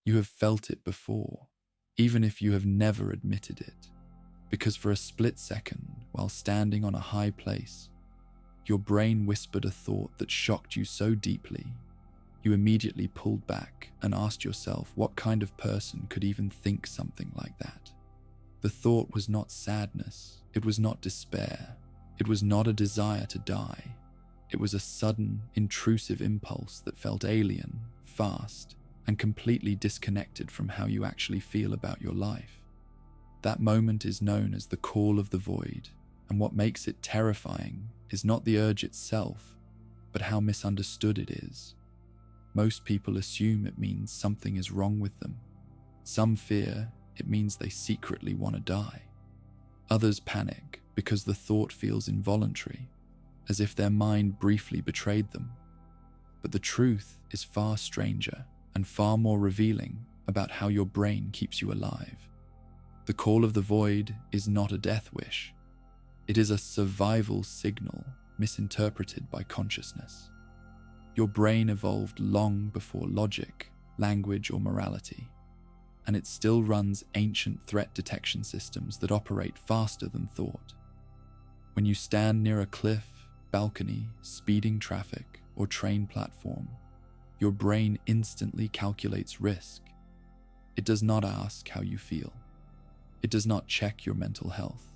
You have felt it before, even if you have never admitted it, because for a split second, while standing on a high place, your brain whispered a thought that shocked you so deeply, you immediately pulled back and asked yourself what kind of person could even think something like that. The thought was not sadness, it was not despair, it was not a desire to die. It was a sudden, intrusive impulse that felt alien, fast, and completely disconnected from how you actually feel about your life. That moment is known as the call of the void, and what makes it terrifying is not the urge itself, but how misunderstood it is. Most people assume it means something is wrong with them. Some fear it means they secretly want to die. Others panic because the thought feels involuntary, as if their mind briefly betrayed them. But the truth is far stranger and far more revealing about how your brain keeps you alive. The call of the void is not a death wish. It is a survival signal misinterpreted by consciousness. Your brain evolved long before logic, language, or morality, and it still runs ancient threat detection systems that operate faster than thought. When you stand near a cliff, balcony, speeding traffic, or train platform, your brain instantly calculates risk. It does not ask how you feel. It does not check your mental health.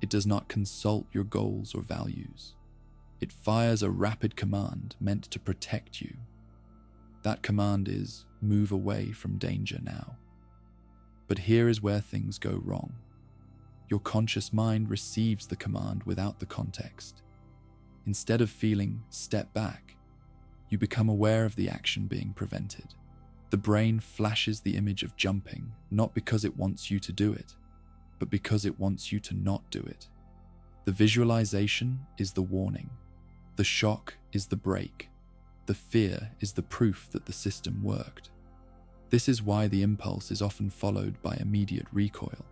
It does not consult your goals or values. It fires a rapid command meant to protect you. That command is, move away from danger now. But here is where things go wrong. Your conscious mind receives the command without the context. Instead of feeling, step back, you become aware of the action being prevented. The brain flashes the image of jumping, not because it wants you to do it, but because it wants you to not do it. The visualization is the warning. The shock is the brake. The fear is the proof that the system worked. This is why the impulse is often followed by immediate recoil.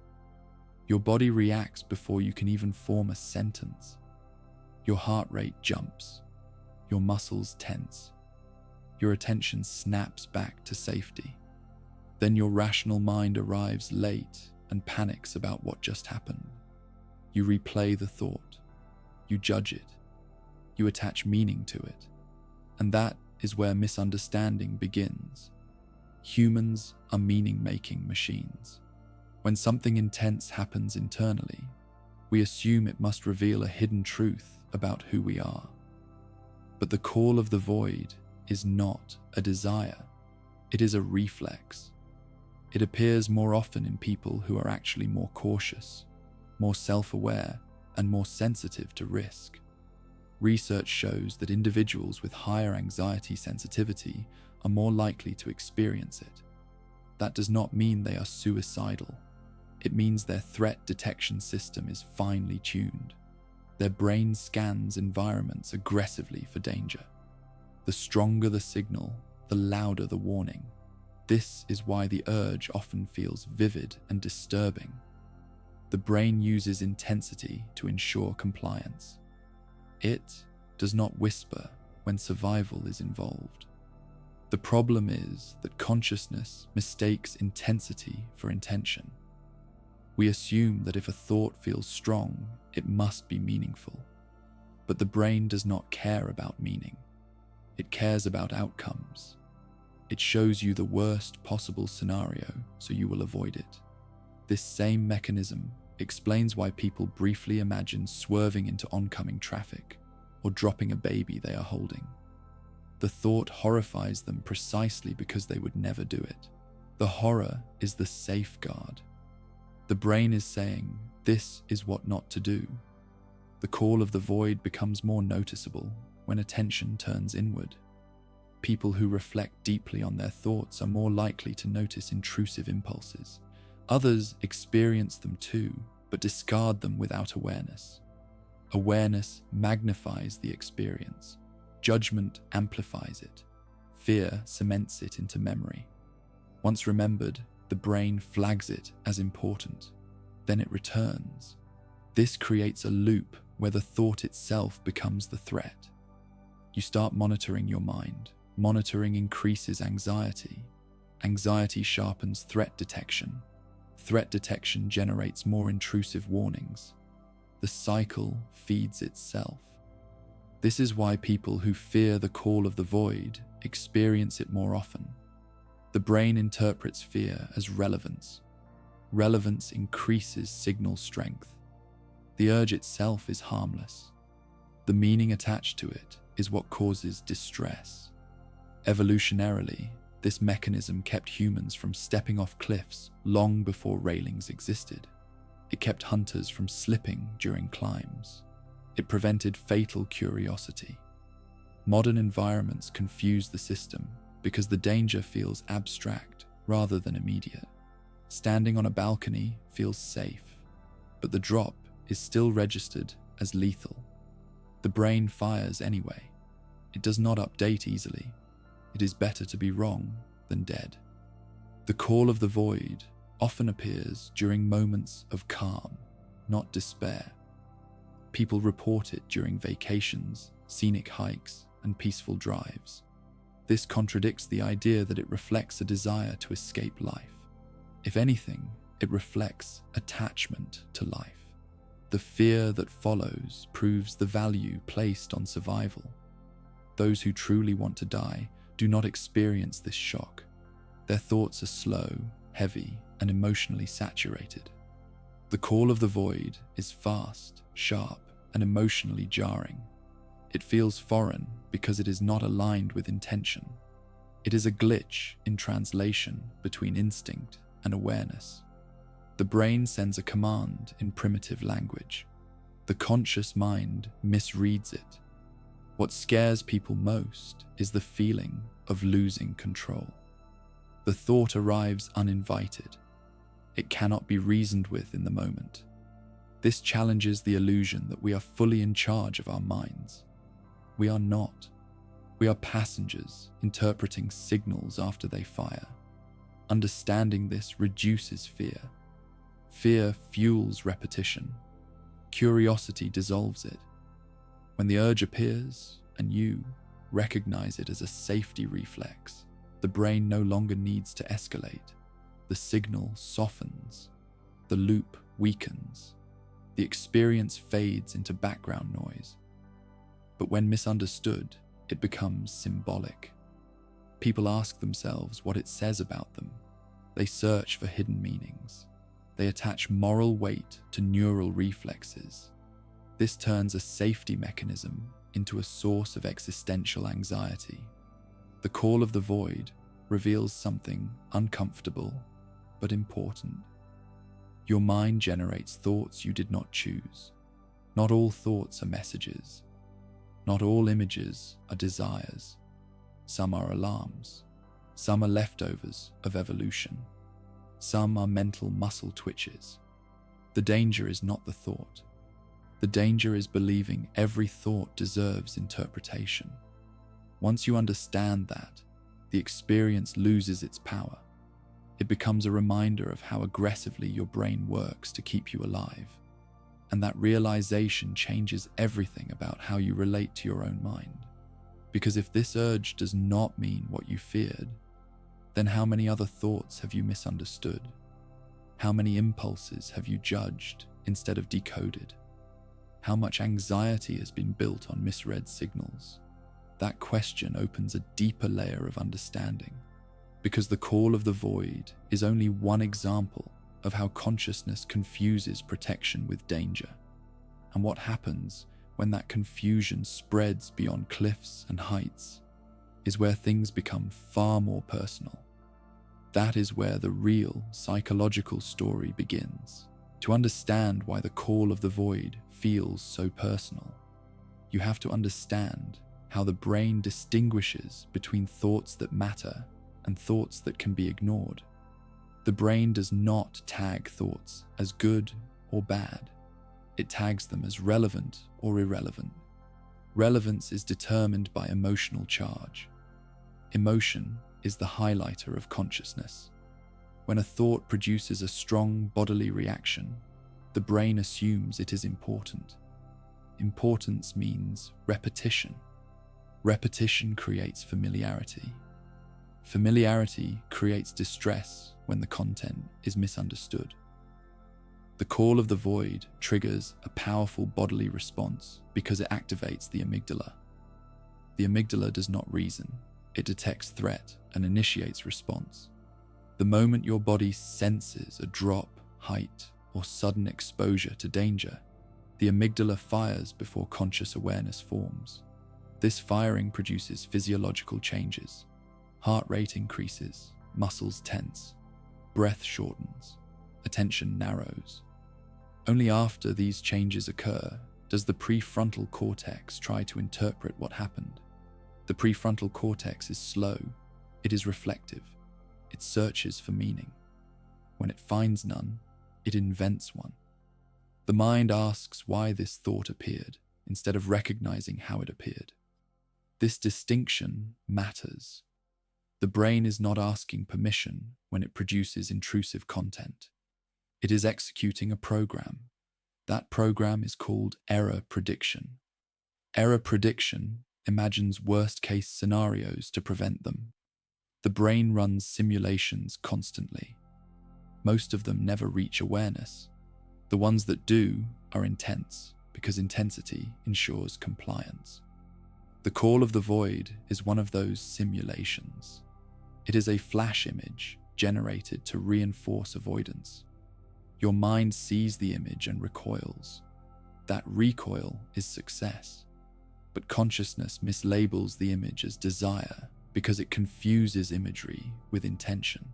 Your body reacts before you can even form a sentence. Your heart rate jumps. Your muscles tense. Your attention snaps back to safety. Then your rational mind arrives late and panics about what just happened. You replay the thought. You judge it. You attach meaning to it. And that is where misunderstanding begins. Humans are meaning-making machines. When something intense happens internally, we assume it must reveal a hidden truth about who we are. But the call of the void is not a desire. It is a reflex. It appears more often in people who are actually more cautious, more self-aware, and more sensitive to risk. Research shows that individuals with higher anxiety sensitivity are more likely to experience it. That does not mean they are suicidal. It means their threat detection system is finely tuned. Their brain scans environments aggressively for danger. The stronger the signal, the louder the warning. This is why the urge often feels vivid and disturbing. The brain uses intensity to ensure compliance. It does not whisper when survival is involved. The problem is that consciousness mistakes intensity for intention. We assume that if a thought feels strong, it must be meaningful. But the brain does not care about meaning. It cares about outcomes. It shows you the worst possible scenario so you will avoid it. This same mechanism explains why people briefly imagine swerving into oncoming traffic or dropping a baby they are holding. The thought horrifies them precisely because they would never do it. The horror is the safeguard. The brain is saying, this is what not to do. The call of the void becomes more noticeable when attention turns inward. People who reflect deeply on their thoughts are more likely to notice intrusive impulses. Others experience them too, but discard them without awareness. Awareness magnifies the experience. Judgment amplifies it. Fear cements it into memory. Once remembered, the brain flags it as important. Then it returns. This creates a loop where the thought itself becomes the threat. You start monitoring your mind. Monitoring increases anxiety. Anxiety sharpens threat detection. Threat detection generates more intrusive warnings. The cycle feeds itself. This is why people who fear the call of the void experience it more often. The brain interprets fear as relevance. Relevance increases signal strength. The urge itself is harmless. The meaning attached to it is what causes distress. Evolutionarily, this mechanism kept humans from stepping off cliffs long before railings existed. It kept hunters from slipping during climbs. It prevented fatal curiosity. Modern environments confuse the system because the danger feels abstract rather than immediate. Standing on a balcony feels safe, but the drop is still registered as lethal. The brain fires anyway. It does not update easily. It is better to be wrong than dead. The call of the void often appears during moments of calm, not despair. People report it during vacations, scenic hikes, and peaceful drives. This contradicts the idea that it reflects a desire to escape life. If anything, it reflects attachment to life. The fear that follows proves the value placed on survival. Those who truly want to die do not experience this shock. Their thoughts are slow, heavy, and emotionally saturated. The call of the void is fast, sharp, and emotionally jarring. It feels foreign because it is not aligned with intention. It is a glitch in translation between instinct and awareness. The brain sends a command in primitive language. The conscious mind misreads it. What scares people most is the feeling of losing control. The thought arrives uninvited. It cannot be reasoned with in the moment. This challenges the illusion that we are fully in charge of our minds. We are not. We are passengers interpreting signals after they fire. Understanding this reduces fear. Fear fuels repetition. Curiosity dissolves it. When the urge appears and you recognize it as a safety reflex, the brain no longer needs to escalate. The signal softens. The loop weakens. The experience fades into background noise. But when misunderstood, it becomes symbolic. People ask themselves what it says about them. They search for hidden meanings. They attach moral weight to neural reflexes. This turns a safety mechanism into a source of existential anxiety. The call of the void reveals something uncomfortable but important. Your mind generates thoughts you did not choose. Not all thoughts are messages. Not all images are desires. Some are alarms. Some are leftovers of evolution. Some are mental muscle twitches. The danger is not the thought. The danger is believing every thought deserves interpretation. Once you understand that, the experience loses its power. It becomes a reminder of how aggressively your brain works to keep you alive. And that realization changes everything about how you relate to your own mind. Because if this urge does not mean what you feared, then how many other thoughts have you misunderstood? How many impulses have you judged instead of decoded? How much anxiety has been built on misread signals? That question opens a deeper layer of understanding, because the call of the void is only one example of how consciousness confuses protection with danger, and what happens when that confusion spreads beyond cliffs and heights is where things become far more personal. That is where the real psychological story begins. To understand why the call of the void feels so personal, you have to understand how the brain distinguishes between thoughts that matter and thoughts that can be ignored. The brain does not tag thoughts as good or bad. It tags them as relevant or irrelevant. Relevance is determined by emotional charge. Emotion is the highlighter of consciousness. When a thought produces a strong bodily reaction, the brain assumes it is important. Importance means repetition. Repetition creates familiarity. Familiarity creates distress when the content is misunderstood. The call of the void triggers a powerful bodily response because it activates the amygdala. The amygdala does not reason, it detects threat and initiates response. The moment your body senses a drop, height, or sudden exposure to danger, the amygdala fires before conscious awareness forms. This firing produces physiological changes. Heart rate increases, muscles tense, breath shortens, attention narrows. Only after these changes occur does the prefrontal cortex try to interpret what happened. The prefrontal cortex is slow, it is reflective, it searches for meaning. When it finds none, it invents one. The mind asks why this thought appeared, instead of recognizing how it appeared. This distinction matters. The brain is not asking permission when it produces intrusive content. It is executing a program. That program is called error prediction. Error prediction imagines worst-case scenarios to prevent them. The brain runs simulations constantly. Most of them never reach awareness. The ones that do are intense, because intensity ensures compliance. The call of the void is one of those simulations. It is a flash image generated to reinforce avoidance. Your mind sees the image and recoils. That recoil is success. But consciousness mislabels the image as desire because it confuses imagery with intention.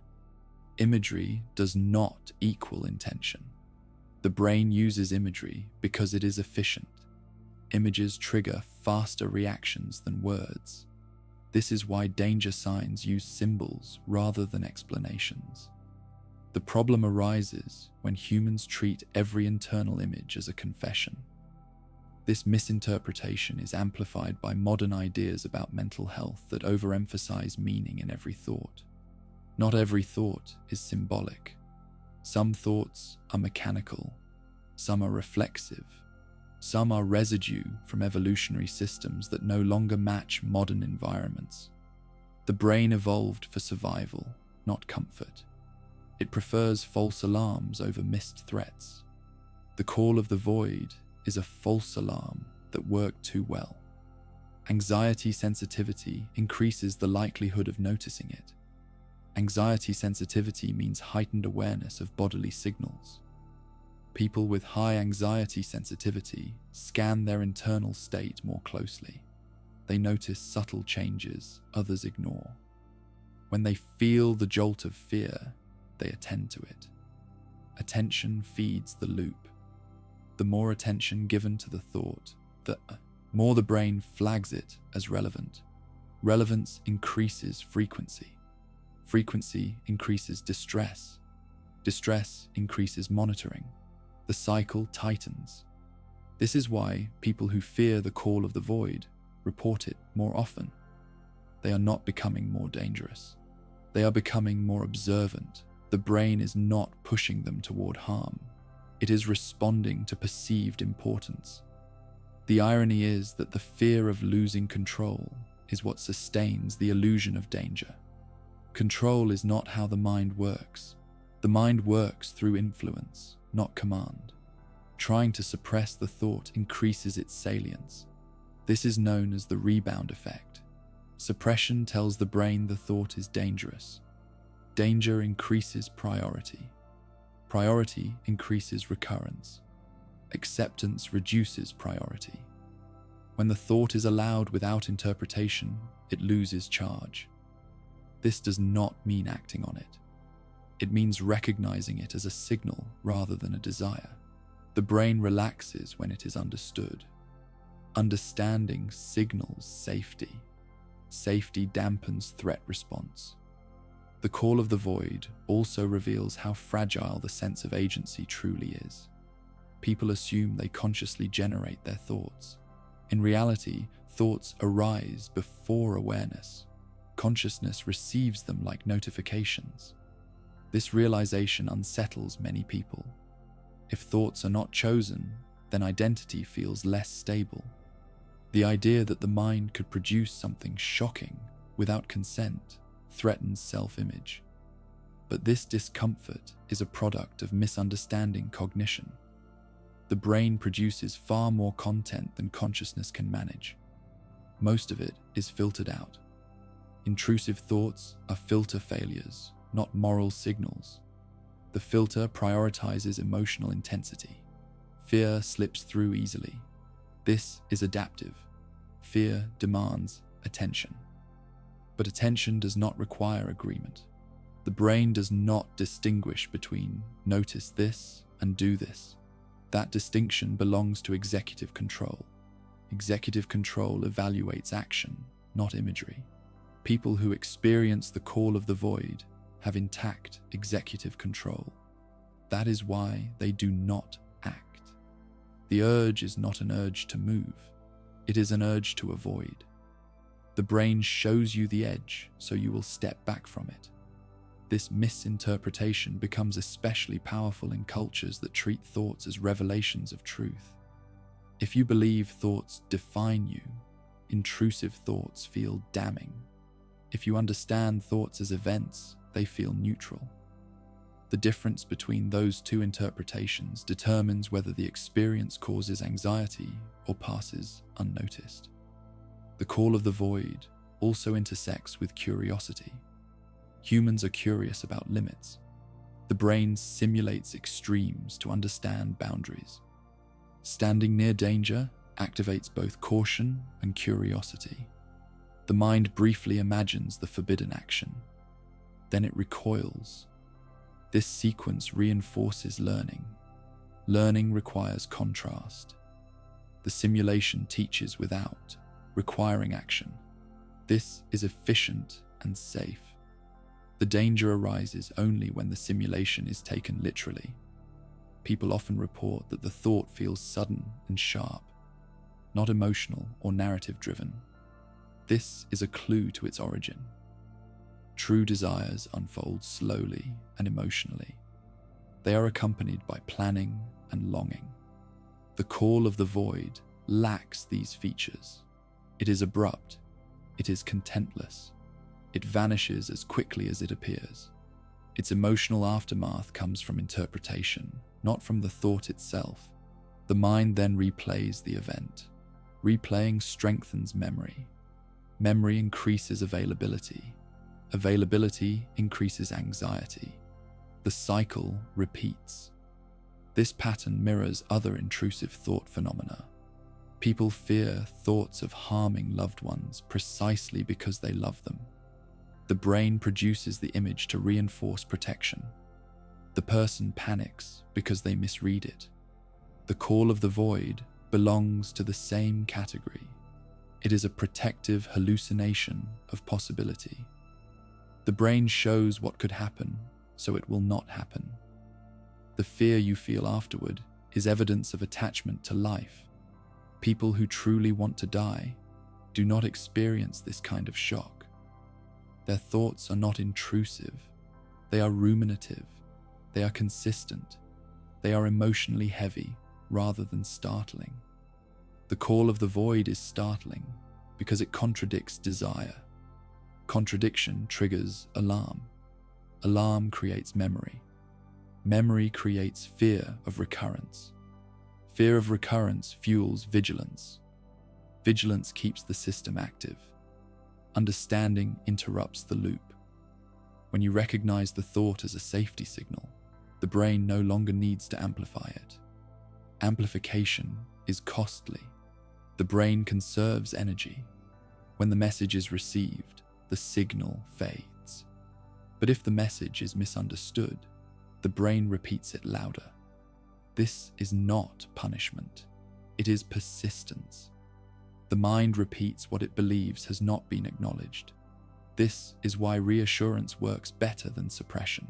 Imagery does not equal intention. The brain uses imagery because it is efficient. Images trigger faster reactions than words. This is why danger signs use symbols rather than explanations. The problem arises when humans treat every internal image as a confession. This misinterpretation is amplified by modern ideas about mental health that overemphasize meaning in every thought. Not every thought is symbolic. Some thoughts are mechanical, some are reflexive, some are residue from evolutionary systems that no longer match modern environments. The brain evolved for survival, not comfort. It prefers false alarms over missed threats. The call of the void is a false alarm that worked too well. Anxiety sensitivity increases the likelihood of noticing it. Anxiety sensitivity means heightened awareness of bodily signals. People with high anxiety sensitivity scan their internal state more closely. They notice subtle changes others ignore. When they feel the jolt of fear, they attend to it. Attention feeds the loop. The more attention given to the thought, the more the brain flags it as relevant. Relevance increases frequency. Frequency increases distress. Distress increases monitoring. The cycle tightens. This is why people who fear the call of the void report it more often. They are not becoming more dangerous. They are becoming more observant. The brain is not pushing them toward harm. It is responding to perceived importance. The irony is that the fear of losing control is what sustains the illusion of danger. Control is not how the mind works. The mind works through influence, not command. Trying to suppress the thought increases its salience. This is known as the rebound effect. Suppression tells the brain the thought is dangerous. Danger increases priority. Priority increases recurrence. Acceptance reduces priority. When the thought is allowed without interpretation, it loses charge. This does not mean acting on it. It means recognizing it as a signal rather than a desire. The brain relaxes when it is understood. Understanding signals safety. Safety dampens threat response. The call of the void also reveals how fragile the sense of agency truly is. People assume they consciously generate their thoughts. In reality, thoughts arise before awareness. Consciousness receives them like notifications. This realization unsettles many people. If thoughts are not chosen, then identity feels less stable. The idea that the mind could produce something shocking without consent threatens self-image. But this discomfort is a product of misunderstanding cognition. The brain produces far more content than consciousness can manage. Most of it is filtered out. Intrusive thoughts are filter failures, not moral signals. The filter prioritizes emotional intensity. Fear slips through easily. This is adaptive. Fear demands attention. But attention does not require agreement. The brain does not distinguish between notice this and do this. That distinction belongs to executive control. Executive control evaluates action, not imagery. People who experience the call of the void have intact executive control. That is why they do not act. The urge is not an urge to move. It is an urge to avoid. The brain shows you the edge, so you will step back from it. This misinterpretation becomes especially powerful in cultures that treat thoughts as revelations of truth. If you believe thoughts define you, intrusive thoughts feel damning. If you understand thoughts as events, they feel neutral. The difference between those two interpretations determines whether the experience causes anxiety or passes unnoticed. The call of the void also intersects with curiosity. Humans are curious about limits. The brain simulates extremes to understand boundaries. Standing near danger activates both caution and curiosity. The mind briefly imagines the forbidden action. Then it recoils. This sequence reinforces learning. Learning requires contrast. The simulation teaches without requiring action. This is efficient and safe. The danger arises only when the simulation is taken literally. People often report that the thought feels sudden and sharp, not emotional or narrative-driven. This is a clue to its origin. True desires unfold slowly and emotionally. They are accompanied by planning and longing. The call of the void lacks these features. It is abrupt. It is contentless. It vanishes as quickly as it appears. Its emotional aftermath comes from interpretation, not from the thought itself. The mind then replays the event. Replaying strengthens memory. Memory increases availability. Availability increases anxiety. The cycle repeats. This pattern mirrors other intrusive thought phenomena. People fear thoughts of harming loved ones precisely because they love them. The brain produces the image to reinforce protection. The person panics because they misread it. The call of the void belongs to the same category. It is a protective hallucination of possibility. The brain shows what could happen, so it will not happen. The fear you feel afterward is evidence of attachment to life. People who truly want to die do not experience this kind of shock. Their thoughts are not intrusive. They are ruminative. They are consistent. They are emotionally heavy rather than startling. The call of the void is startling because it contradicts desire. Contradiction triggers alarm. Alarm creates memory. Memory creates fear of recurrence. Fear of recurrence fuels vigilance. Vigilance keeps the system active. Understanding interrupts the loop. When you recognize the thought as a safety signal, the brain no longer needs to amplify it. Amplification is costly. The brain conserves energy. When the message is received, the signal fades. But if the message is misunderstood, the brain repeats it louder. This is not punishment. It is persistence. The mind repeats what it believes has not been acknowledged. This is why reassurance works better than suppression.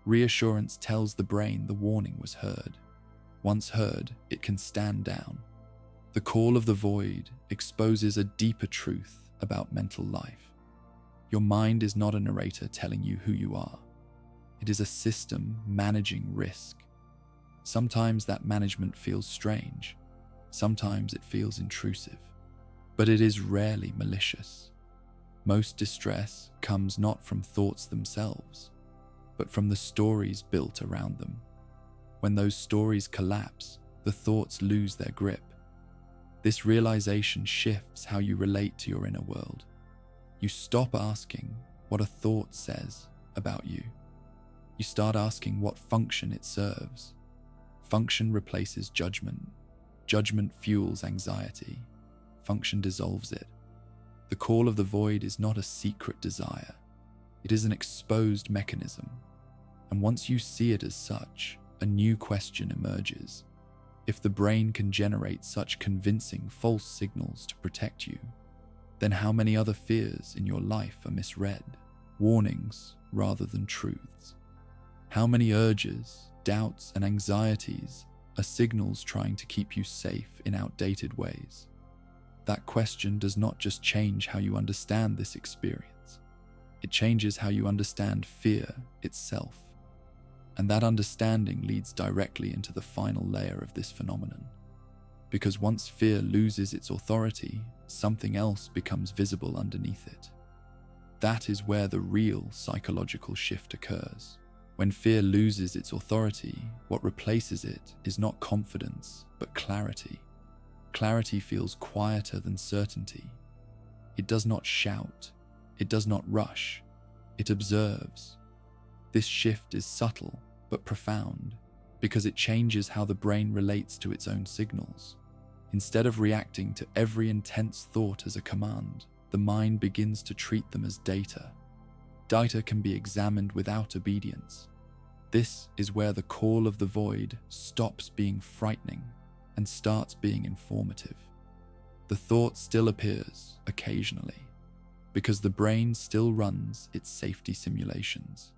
Reassurance tells the brain the warning was heard. Once heard, it can stand down. The call of the void exposes a deeper truth about mental life. Your mind is not a narrator telling you who you are. It is a system managing risk. Sometimes that management feels strange. Sometimes it feels intrusive. But it is rarely malicious. Most distress comes not from thoughts themselves, but from the stories built around them. When those stories collapse, the thoughts lose their grip. This realization shifts how you relate to your inner world. You stop asking what a thought says about you. You start asking what function it serves. Function replaces judgment. Judgment fuels anxiety. Function dissolves it. The call of the void is not a secret desire. It is an exposed mechanism. And once you see it as such, a new question emerges. If the brain can generate such convincing false signals to protect you, then how many other fears in your life are misread, warnings rather than truths? How many urges, doubts, and anxieties are signals trying to keep you safe in outdated ways? That question does not just change how you understand this experience, it changes how you understand fear itself. And that understanding leads directly into the final layer of this phenomenon. Because once fear loses its authority, something else becomes visible underneath it. That is where the real psychological shift occurs. When fear loses its authority, what replaces it is not confidence, but clarity. Clarity feels quieter than certainty. It does not shout. It does not rush. It observes. This shift is subtle but profound because it changes how the brain relates to its own signals. Instead of reacting to every intense thought as a command, the mind begins to treat them as data. Data can be examined without obedience. This is where the call of the void stops being frightening and starts being informative. The thought still appears occasionally because the brain still runs its safety simulations,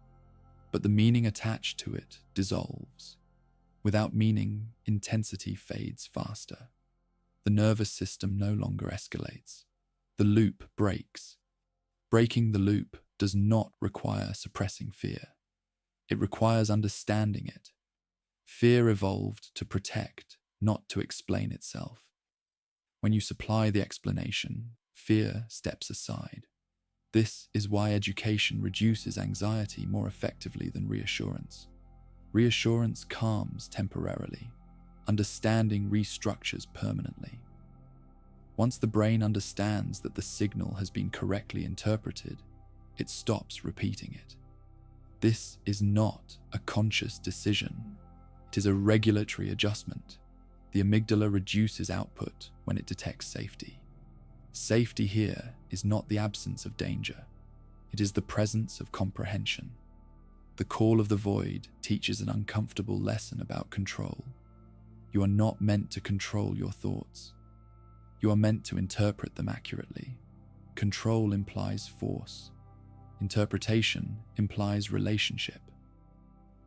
but the meaning attached to it dissolves. Without meaning, intensity fades faster. The nervous system no longer escalates. The loop breaks. Breaking the loop does not require suppressing fear. It requires understanding it. Fear evolved to protect, not to explain itself. When you supply the explanation, fear steps aside. This is why education reduces anxiety more effectively than reassurance. Reassurance calms temporarily. Understanding restructures permanently. Once the brain understands that the signal has been correctly interpreted, it stops repeating it. This is not a conscious decision. It is a regulatory adjustment. The amygdala reduces output when it detects safety. Safety here is not the absence of danger. It is the presence of comprehension. The call of the void teaches an uncomfortable lesson about control. You are not meant to control your thoughts. You are meant to interpret them accurately. Control implies force. Interpretation implies relationship.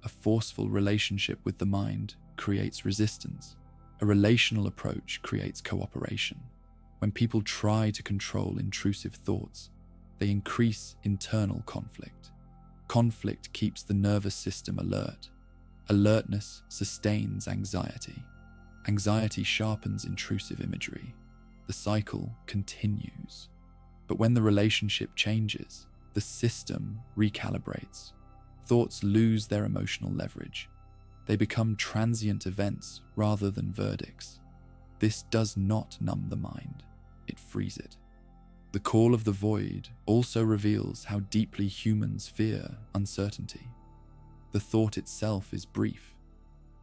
A forceful relationship with the mind creates resistance. A relational approach creates cooperation. When people try to control intrusive thoughts, they increase internal conflict. Conflict keeps the nervous system alert. Alertness sustains anxiety. Anxiety sharpens intrusive imagery. The cycle continues. But when the relationship changes, the system recalibrates. Thoughts lose their emotional leverage. They become transient events rather than verdicts. This does not numb the mind, it frees it. The call of the void also reveals how deeply humans fear uncertainty. The thought itself is brief.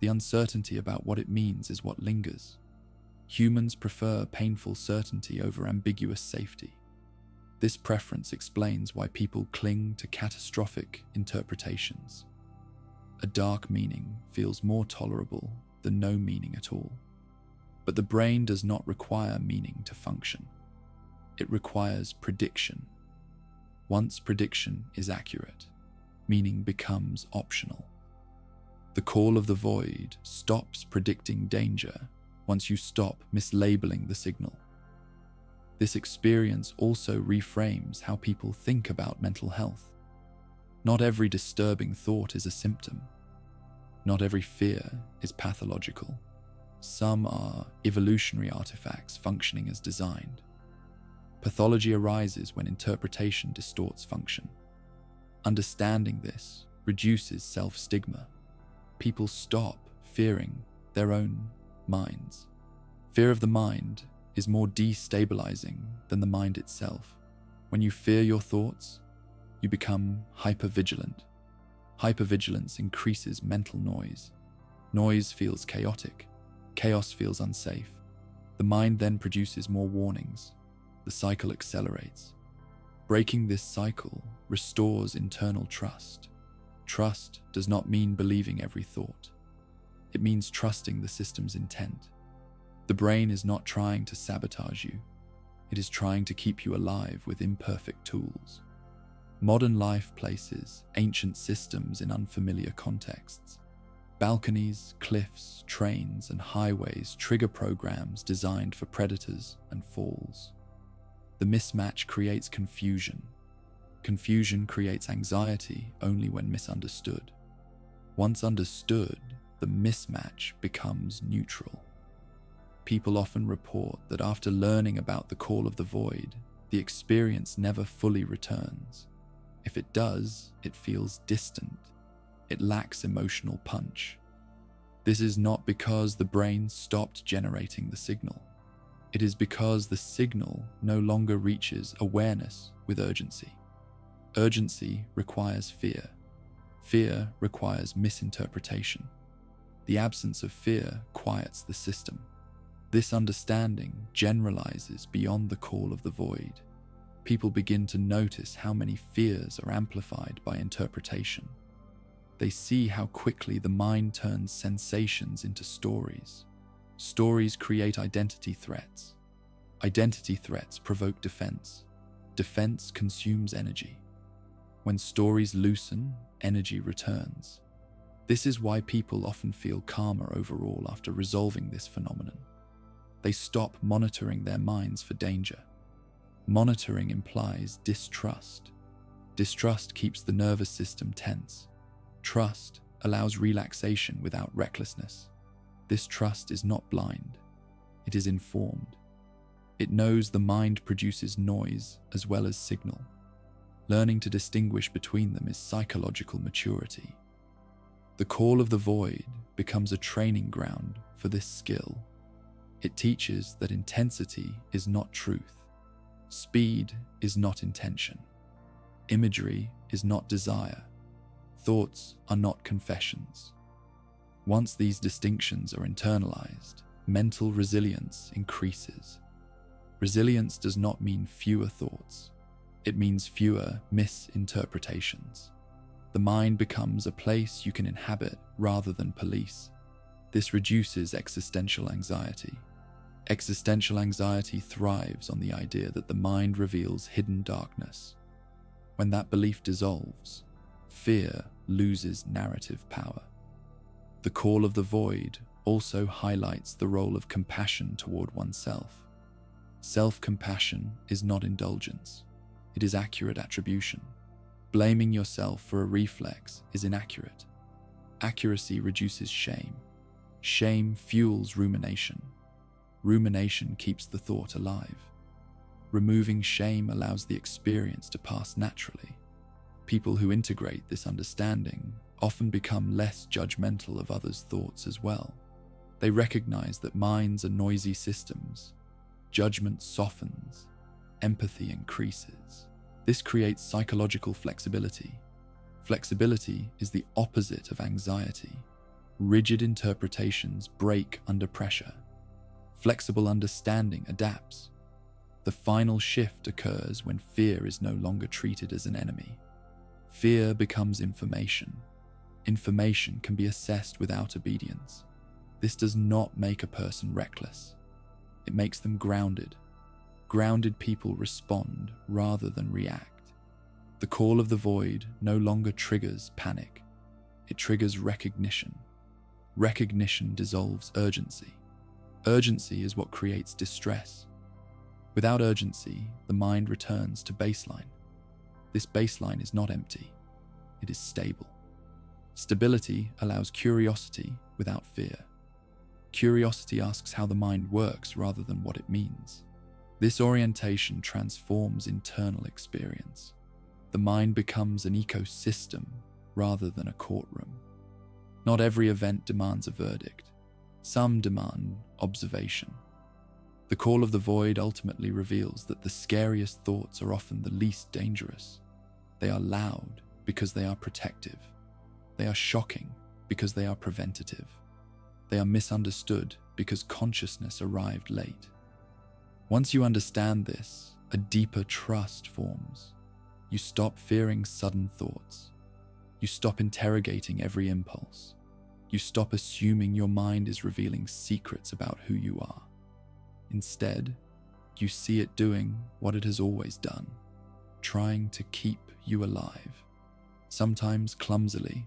The uncertainty about what it means is what lingers. Humans prefer painful certainty over ambiguous safety. This preference explains why people cling to catastrophic interpretations. A dark meaning feels more tolerable than no meaning at all. But the brain does not require meaning to function. It requires prediction. Once prediction is accurate, meaning becomes optional. The call of the void stops predicting danger once you stop mislabeling the signal. This experience also reframes how people think about mental health. Not every disturbing thought is a symptom. Not every fear is pathological. Some are evolutionary artifacts functioning as designed. Pathology arises when interpretation distorts function. Understanding this reduces self-stigma. People stop fearing their own minds. Fear of the mind is more destabilizing than the mind itself. When you fear your thoughts, you become hypervigilant. Hypervigilance increases mental noise. Noise feels chaotic. Chaos feels unsafe. The mind then produces more warnings. The cycle accelerates. Breaking this cycle restores internal trust. Trust does not mean believing every thought. It means trusting the system's intent. The brain is not trying to sabotage you. It is trying to keep you alive with imperfect tools. Modern life places ancient systems in unfamiliar contexts. Balconies, cliffs, trains, and highways trigger programs designed for predators and falls. The mismatch creates confusion. Confusion creates anxiety only when misunderstood. Once understood, the mismatch becomes neutral. People often report that after learning about the call of the void, the experience never fully returns. If it does, it feels distant. It lacks emotional punch. This is not because the brain stopped generating the signal. It is because the signal no longer reaches awareness with urgency. Urgency requires fear. Fear requires misinterpretation. The absence of fear quiets the system. This understanding generalizes beyond the call of the void. People begin to notice how many fears are amplified by interpretation. They see how quickly the mind turns sensations into stories. Stories create identity threats. Identity threats provoke defense. Defense consumes energy. When stories loosen, energy returns. This is why people often feel calmer overall after resolving this phenomenon. They stop monitoring their minds for danger. Monitoring implies distrust. Distrust keeps the nervous system tense. Trust allows relaxation without recklessness. This trust is not blind. It is informed. It knows the mind produces noise as well as signal. Learning to distinguish between them is psychological maturity. The call of the void becomes a training ground for this skill. It teaches that intensity is not truth. Speed is not intention. Imagery is not desire. Thoughts are not confessions. Once these distinctions are internalized, mental resilience increases. Resilience does not mean fewer thoughts. It means fewer misinterpretations. The mind becomes a place you can inhabit rather than police. This reduces existential anxiety. Existential anxiety thrives on the idea that the mind reveals hidden darkness. When that belief dissolves, fear loses narrative power. The call of the void also highlights the role of compassion toward oneself. Self-compassion is not indulgence. It is accurate attribution. Blaming yourself for a reflex is inaccurate. Accuracy reduces shame. Shame fuels rumination. Rumination keeps the thought alive. Removing shame allows the experience to pass naturally. People who integrate this understanding often become less judgmental of others' thoughts as well. They recognize that minds are noisy systems. Judgment softens. Empathy increases. This creates psychological flexibility. Flexibility is the opposite of anxiety. Rigid interpretations break under pressure. Flexible understanding adapts. The final shift occurs when fear is no longer treated as an enemy. Fear becomes information. Information can be assessed without obedience. This does not make a person reckless. It makes them grounded. Grounded people respond rather than react. The call of the void no longer triggers panic. It triggers recognition. Recognition dissolves urgency. Urgency is what creates distress. Without urgency, the mind returns to baseline. This baseline is not empty. It is stable. Stability allows curiosity without fear. Curiosity asks how the mind works rather than what it means. This orientation transforms internal experience. The mind becomes an ecosystem rather than a courtroom. Not every event demands a verdict. Some demand observation. The call of the void ultimately reveals that the scariest thoughts are often the least dangerous. They are loud because they are protective. They are shocking because they are preventative. They are misunderstood because consciousness arrived late. Once you understand this, a deeper trust forms. You stop fearing sudden thoughts. You stop interrogating every impulse. You stop assuming your mind is revealing secrets about who you are. Instead, you see it doing what it has always done, trying to keep you alive, sometimes clumsily,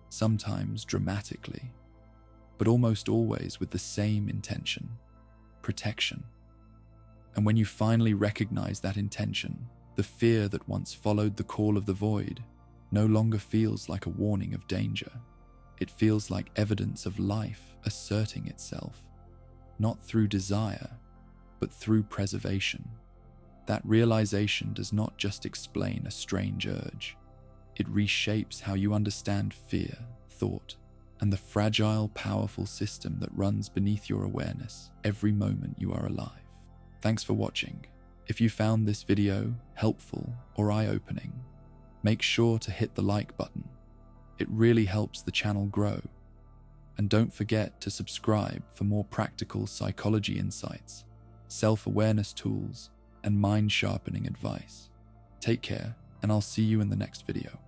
sometimes dramatically, but almost always with the same intention: protection. And when you finally recognize that intention, the fear that once followed the call of the void no longer feels like a warning of danger. It feels like evidence of life asserting itself, not through desire, but through preservation. That realization does not just explain a strange urge. It reshapes how you understand fear, thought, and the fragile, powerful system that runs beneath your awareness every moment you are alive. Thanks for watching. If you found this video helpful or eye-opening, make sure to hit the like button. It really helps the channel grow. And don't forget to subscribe for more practical psychology insights, self-awareness tools, and mind-sharpening advice. Take care, and I'll see you in the next video.